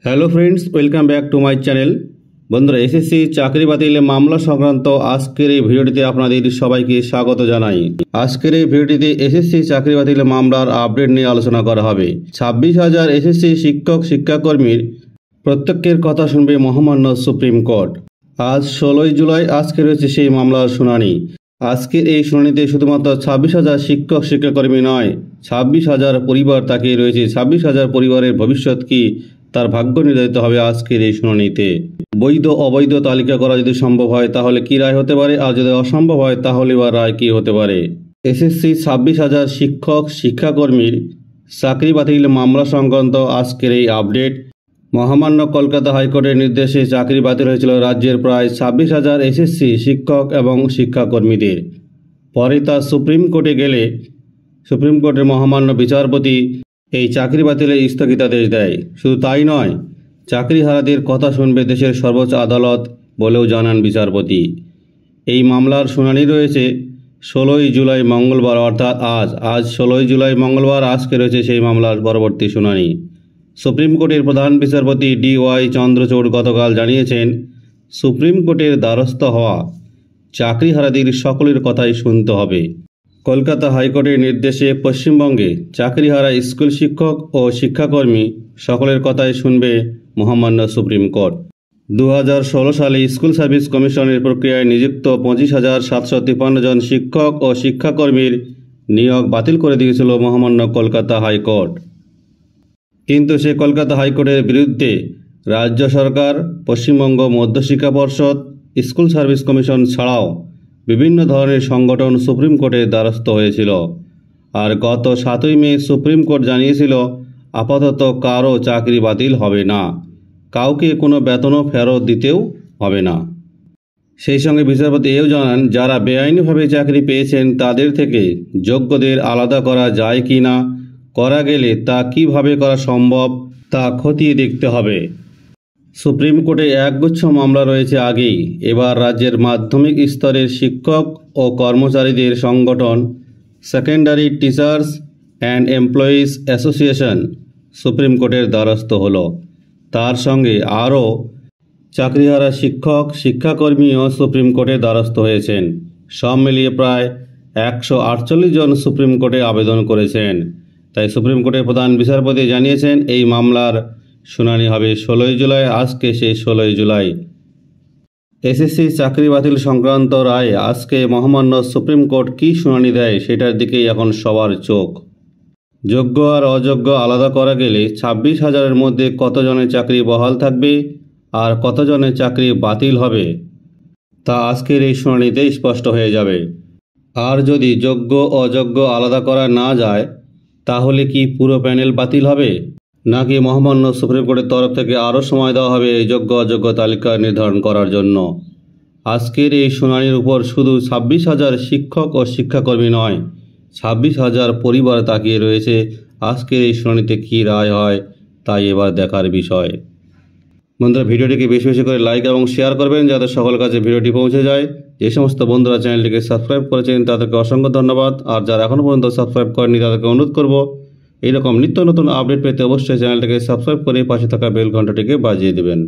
Hello friends, welcome back to my channel. বন্ধুরা, SSC চাকরি বাতিলের মামলা সংক্রান্ত আজকের এই ভিডিওটিতে আপনাদের সবাইকে স্বাগত জানাই। আজকের এই ভিডিওটিতে এসএসসি চাকরি বাতিলের মামলার আপডেট নিয়ে আলোচনা করা হবে। 26,000 এসএসসি শিক্ষক শিক্ষাকর্মীর প্রত্যেকের কথা শুনবে মহামান্য সুপ্রিম কোর্ট। আজ 16 জুলাই আজকে রয়েছে সেই মামলার শুনানি। আজকের এই শুনানিতে শুধুমাত্র 26,000 শিক্ষক শিক্ষাকর্মী নয়, 26,000 পরিবার তাকিয়ে রয়েছে। 26,000 পরিবারের ভবিষ্যৎ কি, তার ভাগ্য নির্ধারিত হবে আজকের এই শুনানিতে। বৈধ অবৈধ তালিকা করা যদি সম্ভব হয় তাহলে কি রায় হতে পারে, আর যদি অসম্ভব হয় তাহলে বা রায় কি হতে পারে। এসএসসি 26,000 শিক্ষক শিক্ষাকর্মীর চাকরি বাতিল মামলা সংক্রান্ত আজকের এই আপডেট। মহামান্য কলকাতা হাইকোর্টের নির্দেশে চাকরি বাতিল হয়েছিল রাজ্যের প্রায় 26,000 এসএসসি শিক্ষক এবং শিক্ষাকর্মীদের। পরে তা সুপ্রিম কোর্টে গেলে সুপ্রিম কোর্টের মহামান্য বিচারপতি এই চাকরি বাতিলের স্থগিতাদেশ দেয়। শুধু তাই নয়, চাকরিহারাদের কথা শুনবে দেশের সর্বোচ্চ আদালত বলেও জানান বিচারপতি। এই মামলার শুনানি রয়েছে 16 জুলাই মঙ্গলবার, অর্থাৎ আজ 16 জুলাই মঙ্গলবার আজকে রয়েছে সেই মামলার পরবর্তী শুনানি। সুপ্রিম কোর্টের প্রধান বিচারপতি DY চন্দ্রচূড় গতকাল জানিয়েছেন, সুপ্রিম কোর্টের দ্বারস্থ হওয়া চাকরিহারাদের সকলের কথাই শুনতে হবে। কলকাতা হাইকোর্টের নির্দেশে পশ্চিমবঙ্গে চাকরিহারা স্কুল শিক্ষক ও শিক্ষাকর্মী সকলের কথাই শুনবে মহামান্য সুপ্রিম কোর্ট। 2016 সালে স্কুল সার্ভিস কমিশনের প্রক্রিয়ায় নিযুক্ত 25,753 জন শিক্ষক ও শিক্ষাকর্মীর নিয়োগ বাতিল করে দিয়েছিল মহামান্য কলকাতা হাইকোর্ট। কিন্তু সে কলকাতা হাইকোর্টের বিরুদ্ধে রাজ্য সরকার, পশ্চিমবঙ্গ মধ্যশিক্ষা পর্ষদ, স্কুল সার্ভিস কমিশন ছাড়াও বিভিন্ন ধরনের সংগঠন সুপ্রিম কোর্টের দ্বারস্থ হয়েছিল। আর গত 7ই মে সুপ্রিম কোর্ট জানিয়েছিল, আপাতত কারও চাকরি বাতিল হবে না, কাউকে কোনো বেতনও ফেরত দিতেও হবে না। সেই সঙ্গে বিচারপতি এও জানান, যারা বেআইনিভাবে চাকরি পেয়েছেন তাদের থেকে যোগ্যদের আলাদা করা যায় কি না, করা গেলে তা কিভাবে করা সম্ভব তা খতিয়ে দেখতে হবে। সুপ্রিম কোর্টে একগুচ্ছ মামলা রয়েছে আগেই। এবার রাজ্যের মাধ্যমিক স্তরের শিক্ষক ও কর্মচারীদের সংগঠন secondary teachers and employees association supreme কোর্টের দ্বারস্থ হল। তার সঙ্গে আরও চাকরিহারা শিক্ষক শিক্ষাকর্মীও সুপ্রিম কোর্টের দ্বারস্থ হয়েছেন। সব মিলিয়ে প্রায় 148 জন সুপ্রিম কোর্টে আবেদন করেছেন। তাই সুপ্রিম কোর্টের প্রধান বিচারপতি জানিয়েছেন, এই মামলার শুনানি হবে 16 জুলাই। আজকে সেই 16 জুলাই এসএসসি চাকরি বাতিল সংক্রান্ত রায় আজকে মহামান্য সুপ্রিম কোর্ট কী শুনানি দেয় সেটার দিকেই এখন সবার চোখ। যোগ্য আর অযোগ্য আলাদা করা গেলে 26,000-এর মধ্যে কতজনের চাকরি বহাল থাকবে আর কতজনের চাকরি বাতিল হবে তা আজকের এই শুনানিতেই স্পষ্ট হয়ে যাবে। আর যদি যোগ্য অযোগ্য আলাদা করা না যায় তাহলে কি পুরো প্যানেল বাতিল হবে, নাকি মহামান্য সুপ্রিম কোর্টের তরফ থেকে আরও সময় দেওয়া হবে এই যোগ্য অযোগ্য তালিকা নির্ধারণ করার জন্য। আজকের এই শুনানির উপর শুধু 26,000 শিক্ষক ও শিক্ষাকর্মী নয়, 26,000 পরিবার তাকিয়ে রয়েছে। আজকের এই শুনানিতে কী রায় হয় তাই এবার দেখার বিষয়। বন্ধুরা, ভিডিওটিকে বেশি বেশি করে লাইক এবং শেয়ার করবেন যাতে সকল কাছে ভিডিওটি পৌঁছে যায়। যে সমস্ত বন্ধুরা চ্যানেলটিকে সাবস্ক্রাইব করেছেন তাদেরকে অসংখ্য ধন্যবাদ। আর যারা এখনও পর্যন্ত সাবস্ক্রাইব করেনি তাদেরকে অনুরোধ করব, এইরকম নিত্য নতুন আপডেট পেতে অবশ্যই চ্যানেলটিকে সাবস্ক্রাইব করে পাশে থাকা বেল ঘন্টাটিকে বাজিয়ে দেবেন।